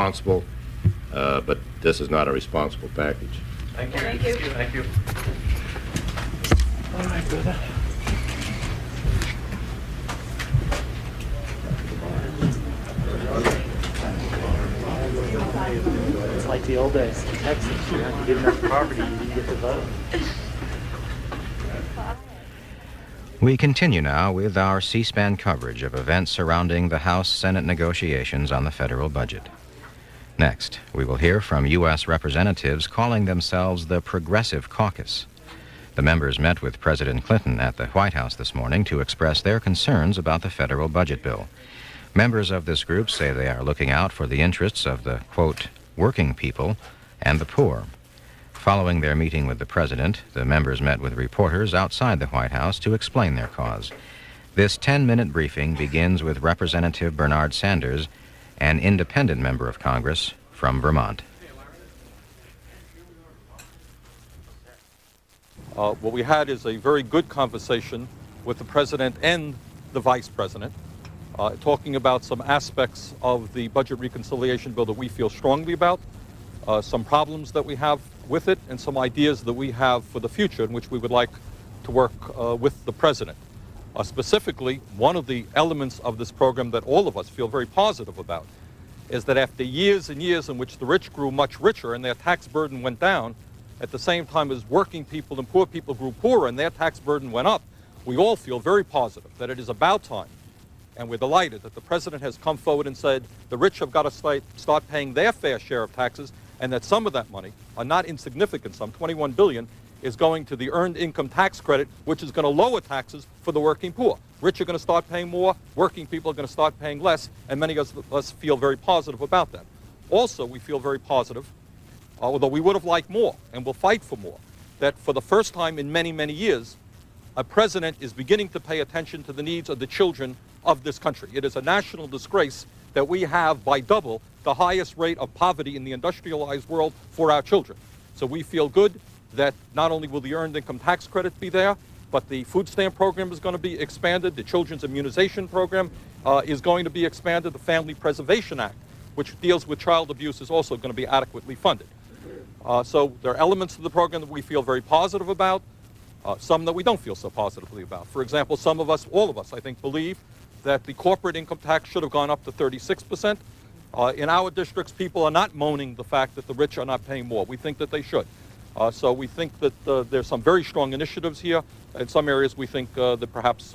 responsible, but this is not a responsible package. Thank you. Thank you. Thank you. All right, brother. It's like the old days in Texas. You have to get enough property, you didn't get to vote. We continue now with our C-SPAN coverage of events surrounding the House-Senate negotiations on the federal budget. Next, we will hear from U.S. representatives calling themselves the Progressive Caucus. The members met with President Clinton at the White House this morning to express their concerns about the federal budget bill. Members of this group say they are looking out for the interests of the, quote, working people and the poor. Following their meeting with the president, the members met with reporters outside the White House to explain their cause. This 10-minute briefing begins with Representative Bernard Sanders, an independent member of Congress from Vermont. What we had is a very good conversation with the president and the vice president, talking about some aspects of the budget reconciliation bill that we feel strongly about, some problems that we have with it, and some ideas that we have for the future in which we would like to work with the president. Specifically, one of the elements of this program that all of us feel very positive about is that after years and years in which the rich grew much richer and their tax burden went down, at the same time as working people and poor people grew poorer and their tax burden went up, we all feel very positive that it is about time, and we're delighted that the president has come forward and said the rich have got to start paying their fair share of taxes, and that some of that money, a not insignificant sum, $21 billion, is going to the Earned Income Tax Credit, which is going to lower taxes for the working poor. Rich are going to start paying more, working people are going to start paying less, and many of us feel very positive about that. Also, we feel very positive, although we would have liked more, and we'll fight for more, that for the first time in many, many years, a president is beginning to pay attention to the needs of the children of this country. It is a national disgrace that we have, by double, the highest rate of poverty in the industrialized world for our children. So we feel good that not only will the Earned Income Tax Credit be there, but the food stamp program is going to be expanded, the Children's Immunization Program is going to be expanded, the Family Preservation Act, which deals with child abuse, is also going to be adequately funded. So there are elements of the program that we feel very positive about, some that we don't feel so positively about. For example, some of us, all of us, I think, believe that the corporate income tax should have gone up to 36%. In our districts, people are not moaning the fact that the rich are not paying more. We think that they should. So we think that there's some very strong initiatives here. In some areas, we think that perhaps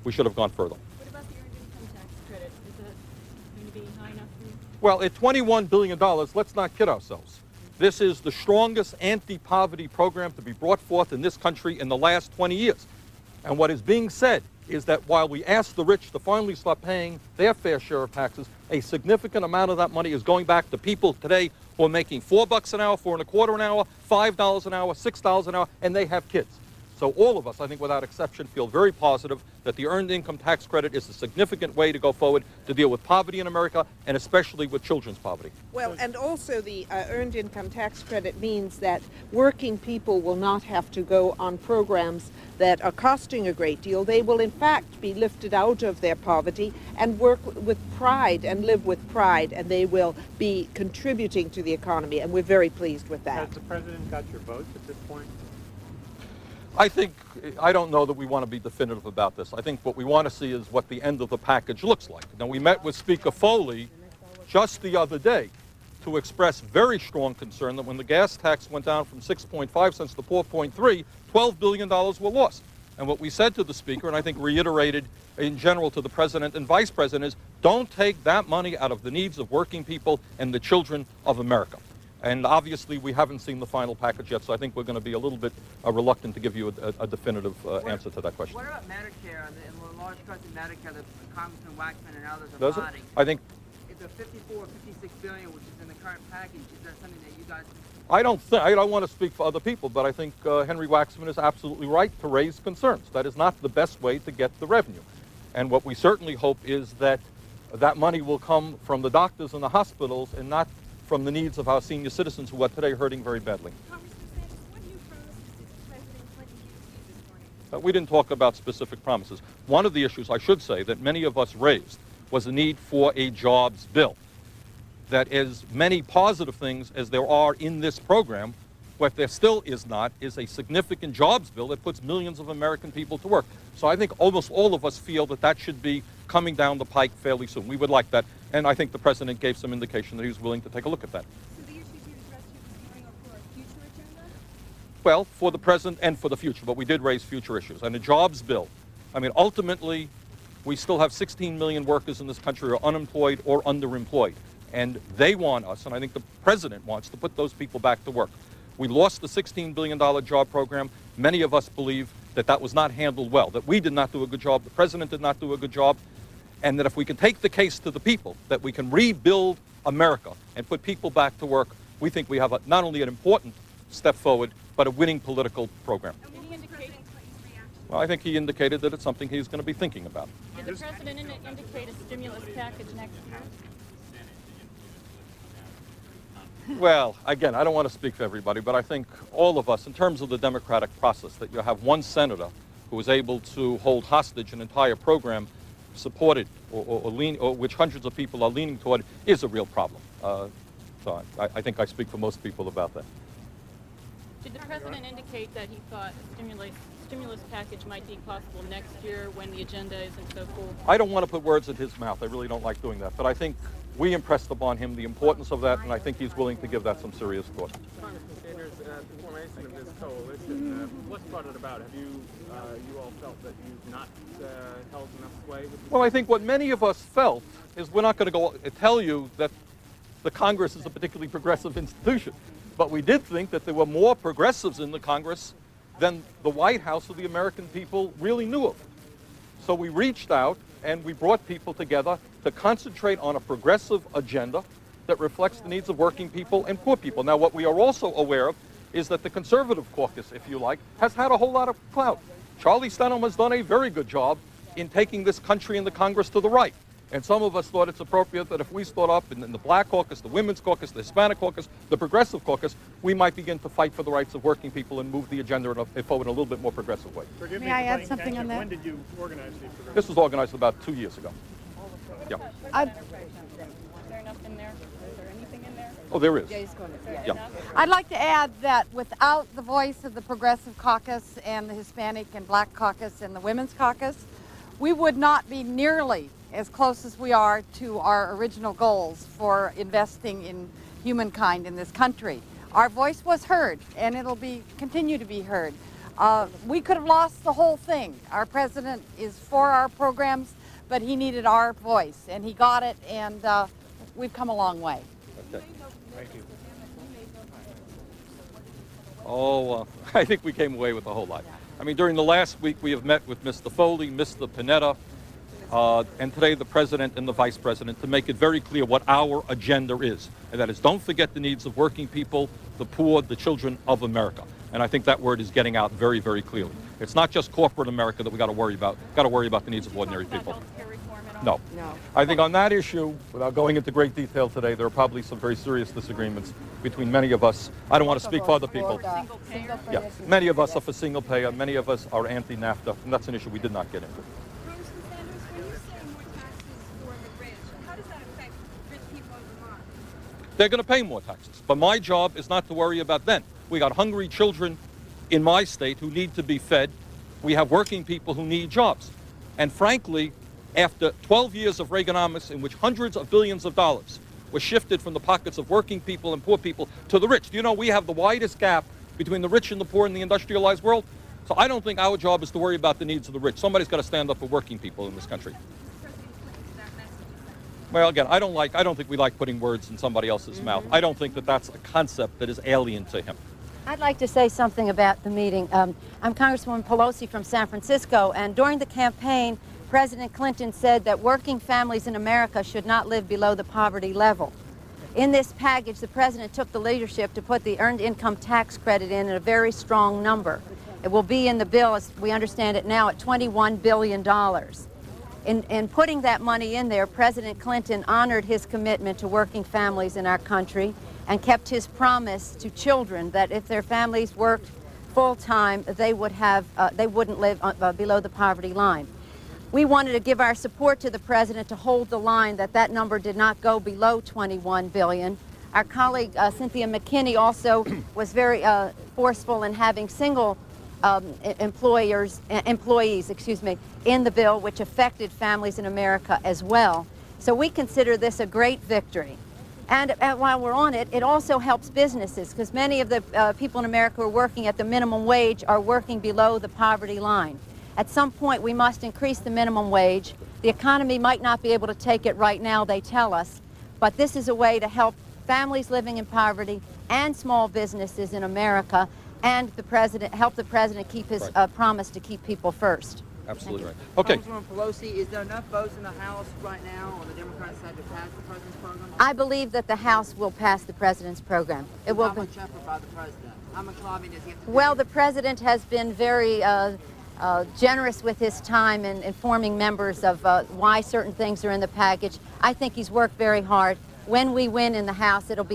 we should have gone further. What about the Earned Income Tax Credit? Is that going to be high enough for you? Well, at $21 billion, let's not kid ourselves. This is the strongest anti-poverty program to be brought forth in this country in the last 20 years. And what is being said is that while we ask the rich to finally start paying their fair share of taxes, a significant amount of that money is going back to people today who are making $4 an hour, $4.25 an hour, $5 an hour, $6 an hour, and they have kids. So all of us, I think without exception, feel very positive that the Earned Income Tax Credit is a significant way to go forward to deal with poverty in America, and especially with children's poverty. Well, and also the Earned Income Tax Credit means that working people will not have to go on programs that are costing a great deal. They will in fact be lifted out of their poverty and work with pride and live with pride, and they will be contributing to the economy, and we're very pleased with that. Has the president got your votes at this point? I don't know that we want to be definitive about this. I think what we want to see is what the end of the package looks like. Now, we met with Speaker Foley just the other day to express very strong concern that when the gas tax went down from 6.5 cents to 4.3, $12 billion were lost. And what we said to the Speaker, and I think reiterated in general to the President and Vice President, is don't take that money out of the needs of working people and the children of America. And obviously, we haven't seen the final package yet, so I think we're going to be a little bit reluctant to give you a definitive answer to that question. What about Medicare and the large cuts in Medicare that Congressman Waxman and others are Does it? plotting? I think The 54, 56 billion, which is in the current package, is that something that you guys? I don't want to speak for other people, but I think Henry Waxman is absolutely right to raise concerns. That is not the best way to get the revenue. And what we certainly hope is that that money will come from the doctors and the hospitals and not from the needs of our senior citizens who are today hurting very badly. Congressman Sanders, what do you promise President Clinton to this morning? We didn't talk about specific promises. One of the issues, I should say, that many of us raised was the need for a jobs bill. that as many positive things as there are in this program, what there still is not is a significant jobs bill that puts millions of American people to work. So I think almost all of us feel that that should be coming down the pike fairly soon. We would like that, and I think the President gave some indication that he was willing to take a look at that. So the issues you addressed here this morning are for a future agenda? Well, for the present and for the future, but we did raise future issues. And the jobs bill, I mean, ultimately, we still have 16 million workers in this country who are unemployed or underemployed. And they want us, and I think the President wants, to put those people back to work. We lost the $16 billion job program. Many of us believe that that was not handled well, that we did not do a good job, the President did not do a good job, and that if we can take the case to the people, that we can rebuild America and put people back to work, we think we have not only an important step forward, but a winning political program. And did he indicate Clinton's reaction? Well, I think he indicated that it's something he's going to be thinking about. Did the President indicate a stimulus package next year? Well, again, I don't want to speak for everybody, but I think all of us, in terms of the democratic process, that you have one senator who was able to hold hostage an entire program supported or which hundreds of people are leaning toward, is a real problem. So I think I speak for most people about that. Did the President indicate that he thought a stimulus package might be possible next year when the agenda isn't so full? I don't want to put words in his mouth. I really don't like doing that. But I think we impressed upon him the importance of that, and I think he's willing to give that some serious thought. Congressman Sanders, the formation of this coalition, what's brought it about? Have you all felt that you've not held enough sway with this? Well, I think what many of us felt is we're not going to go tell you that the Congress is a particularly progressive institution. But we did think that there were more progressives in the Congress than the White House or the American people really knew of. So we reached out and we brought people together to concentrate on a progressive agenda that reflects the needs of working people and poor people. Now, what we are also aware of is that the conservative caucus, if you like, has had a whole lot of clout. Charlie Stenholm has done a very good job in taking this country and the Congress to the right. And some of us thought it's appropriate that if we stood up in the Black Caucus, the Women's Caucus, the Hispanic Caucus, the Progressive Caucus, we might begin to fight for the rights of working people and move the agenda forward in a little bit more progressive way. Forgive me May I for add playing something catch on up. that? When did you organize these progressive? This was organized about 2 years ago. Yeah. Is there enough in there? Is there anything in there? Oh, there is. Yeah. I'd like to add that without the voice of the Progressive Caucus and the Hispanic and Black Caucus and the Women's Caucus, we would not be nearly as close as we are to our original goals for investing in humankind in this country. Our voice was heard, and it'll continue to be heard. We could have lost the whole thing. Our president is for our programs, but he needed our voice, and he got it, and we've come a long way. Okay. Thank you. Oh, I think we came away with a whole lot. I mean, during the last week, we have met with Mr. Foley, Mr. Panetta, and today the President and the Vice President to make it very clear what our agenda is. And that is, don't forget the needs of working people, the poor, the children of America. And I think that word is getting out very, very clearly. It's not just corporate America that we got to worry about. Got to worry about the needs of ordinary people. Healthcare reform at all? No. I think on that issue, without going into great detail today, there are probably some very serious disagreements between many of us. I don't want to speak for other people. Single payer? Yeah, many of us are for single payer, many of us are anti-NAFTA, and that's an issue we did not get into. Congressman Sanders, when you say more taxes for the rich, how does that affect rich people in Vermont? They're going to pay more taxes, but my job is not to worry about them. We got hungry children in my state who need to be fed. We have working people who need jobs. And frankly, after 12 years of Reaganomics in which hundreds of billions of dollars were shifted from the pockets of working people and poor people to the rich. Do you know we have the widest gap between the rich and the poor in the industrialized world? So I don't think our job is to worry about the needs of the rich. Somebody's got to stand up for working people in this country. President Clinton that message? Well, again, I don't think we like putting words in somebody else's mouth. I don't think that that's a concept that is alien to him. I'd like to say something about the meeting. I'm Congresswoman Pelosi from San Francisco, and during the campaign, President Clinton said that working families in America should not live below the poverty level. In this package, the president took the leadership to put the earned income tax credit in at a very strong number. It will be in the bill, as we understand it now, at $21 billion. In putting that money in there, President Clinton honored his commitment to working families in our country and kept his promise to children that if their families worked full-time, they wouldn't live below the poverty line. We wanted to give our support to the President to hold the line that that number did not go below $21 billion. Our colleague Cynthia McKinney also was very forceful in having single employees in the bill, which affected families in America as well. So we consider this a great victory. And while we're on it, it also helps businesses, because many of the people in America who are working at the minimum wage are working below the poverty line. At some point, we must increase the minimum wage. The economy might not be able to take it right now, they tell us, but this is a way to help families living in poverty and small businesses in America, and help the President keep his promise to keep people first. Absolutely right. Okay. Congresswoman Pelosi, is there enough votes in the House right now on the Democrat side to pass the President's program? I believe that the House will pass the President's program. It will. How much effort by the President? How much lobbying does he have to do? Well, the President has been very generous with his time in informing members of why certain things are in the package. I think he's worked very hard. When we win in the House, it'll be